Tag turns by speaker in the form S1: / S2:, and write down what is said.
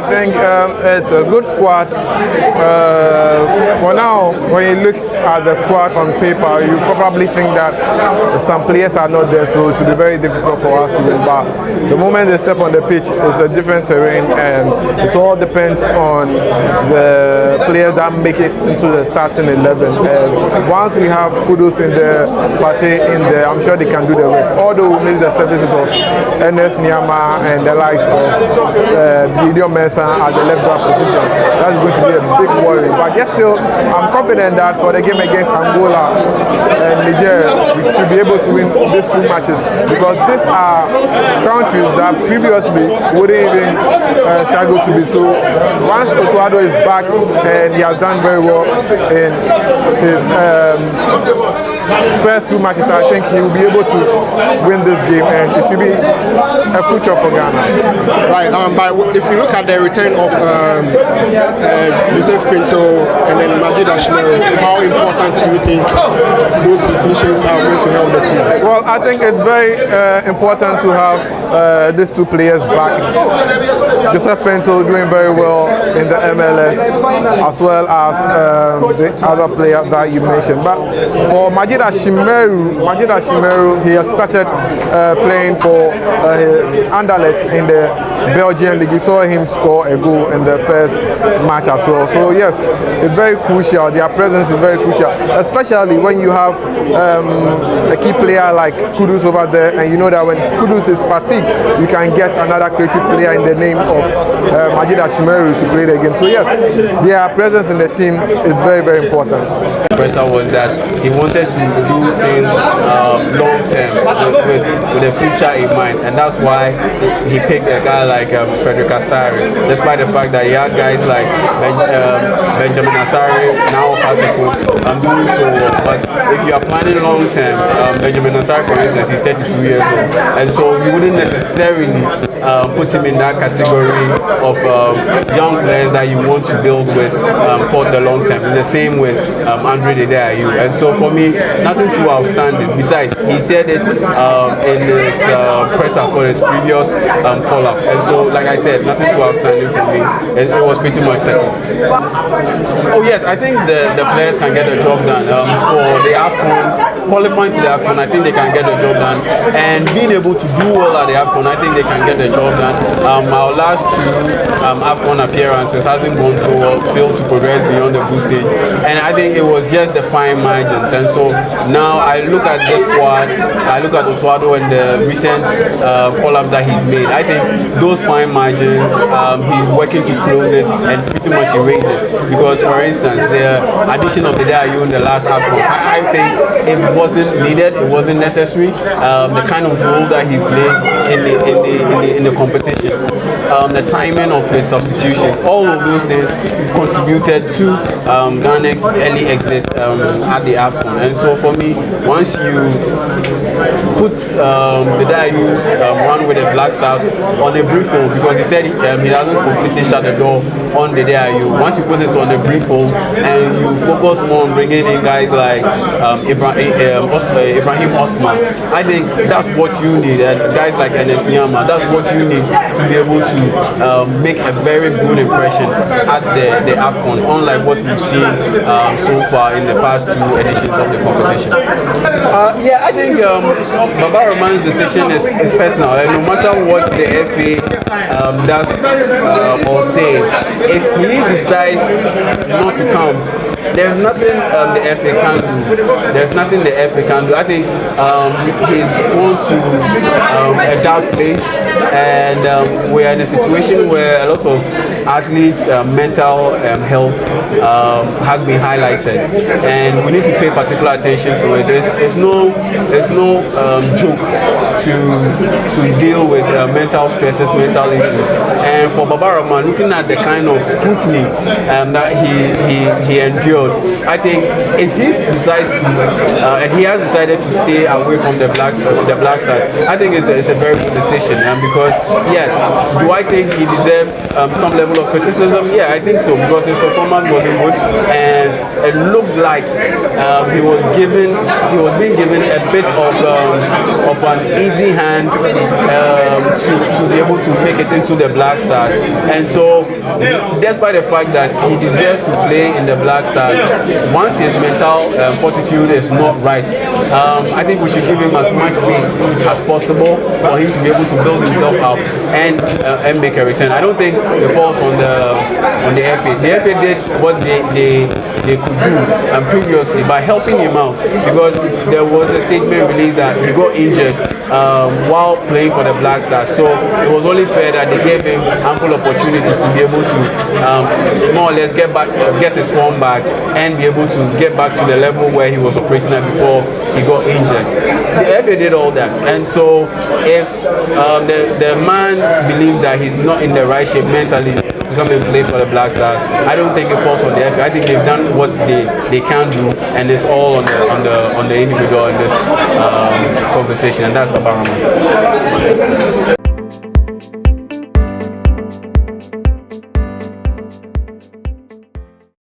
S1: I think it's a good squad. For now, when you look at the squad on paper, you probably think that some players are not there, so it will be very difficult for us to win. But the moment they step on the pitch, it's a different terrain, and it all depends on the players that make it into the starting 11. And once we have Kudus in the party in there, I'm sure they can do the work. Although we miss the services of Ernest Nyama and the likes of Gideon Mensah at the left back position, that's going to be a big worry. But yet still, I'm confident that for the game against Angola and Niger, we should be able to win these two matches, because these are countries that previously wouldn't even struggle to be. So once Otuado is back and he has done very well in his first two matches, I think he will be able to win this game, and it should be a future for Ghana.
S2: Right, but if you look at the return of Joseph Pinto and then Majid Ashmeru, how important do you think those inclusions are going to help the team?
S1: Well, I think it's very important to have these two players back. Joseph Pinto doing very well in the MLS, as well as the other player that you mentioned. But for Majid Ashimeru, he has started playing for Anderlecht in the Belgian league. We saw him score a goal in the first match as well. So yes, it's very crucial. Their presence is very crucial, especially when you have a key player like Kudus over there, and you know that when Kudus is fatigued, you can get another creative player in the name of Majid Ashimeru to play the game. So yes, their presence in the team is very, very important.
S3: Pressure was that he wanted to do things long term with the future in mind, and that's why he picked a guy like Frederick Asari, despite the fact that he had guys like Benjamin Asari now Hattiful doing so well. But if you are planning long term, Benjamin Asari, for instance, he's 32 years old, and so you wouldn't necessarily put him in that category of young players that you want to build with for the long term. It's the same with Andre Dedeayu, and so for me, nothing too outstanding. Besides, he said it in his presser for his previous call-up, and so like I said, nothing too outstanding for me. It was pretty much settled. Oh yes, I think the players can get the job done. For the AFCON, qualifying to the AFCON, I think they can get the job done, and being able to do well at the AFCON, I think they can get the job done. Our last two AFCON appearances hasn't gone so well, failed to progress beyond the group stage, and I think it was just the fine margins. And so now I look at the squad, I look at Otuado and the recent call-up that he's made. I think those fine margins, he's working to close it and pretty much erase it. Because, for instance, the addition of the Dedeayu in the last AFCON, I think it wasn't needed, it wasn't necessary. The kind of role that he played in the competition, the timing of his substitution, all of those things contributed to Ghana's early exit at the AFCON. And so for me, once you put the Dedeayu's run with the Black Stars on a brief hold, because he said he hasn't completely shut the door on the Dedeayu. Once you put it on a brief hold and you focus more on bringing in guys like Ibrahim Osman, I think that's what you need, and guys like Ernest Nyama, that's what you need to be able to make a very good impression at the AFCON, unlike what we've seen so far in the past two editions of the competition. Yeah, I think Baba Rahman's decision is personal, and no matter what the FA does or say, if he decides not to come, there's nothing the FA can do. There's nothing the FA can do. I think he's gone to a dark place, and we're in a situation where a lot of athletes' mental health has been highlighted, and we need to pay particular attention to it. It's no joke to deal with mental stresses, mental issues. And for Baba Rahman, looking at the kind of scrutiny that he endured, I think if he decides to, and he has decided to stay away from the Black Stars, I think it's a very good decision. Because yes, do I think he deserved some level of criticism? Yeah, I think so, because his performance wasn't good, and it looked like he was being given a bit of an easy hand to be able to take it into the Black Stars. And so, despite the fact that he deserves to play in the Black Stars, once his mental fortitude is not right, I think we should give him as much space as possible for him to be able to build himself up and make a return. I don't think it falls on the FA. The FA did what they could do previously by helping him out, because there was a statement released that he got injured while playing for the Black Stars. So it was only fair that they gave him ample opportunities to be able to more or less get his form back and be able to get back to the level where he was operating at before he got injured. The FA did all that, and so if the man believes that he's not in the right shape mentally to come and play for the Black Stars, I don't think it falls on the FA. I think they've done what they can do, and it's all on the individual in this conversation, and that's Papa Rama.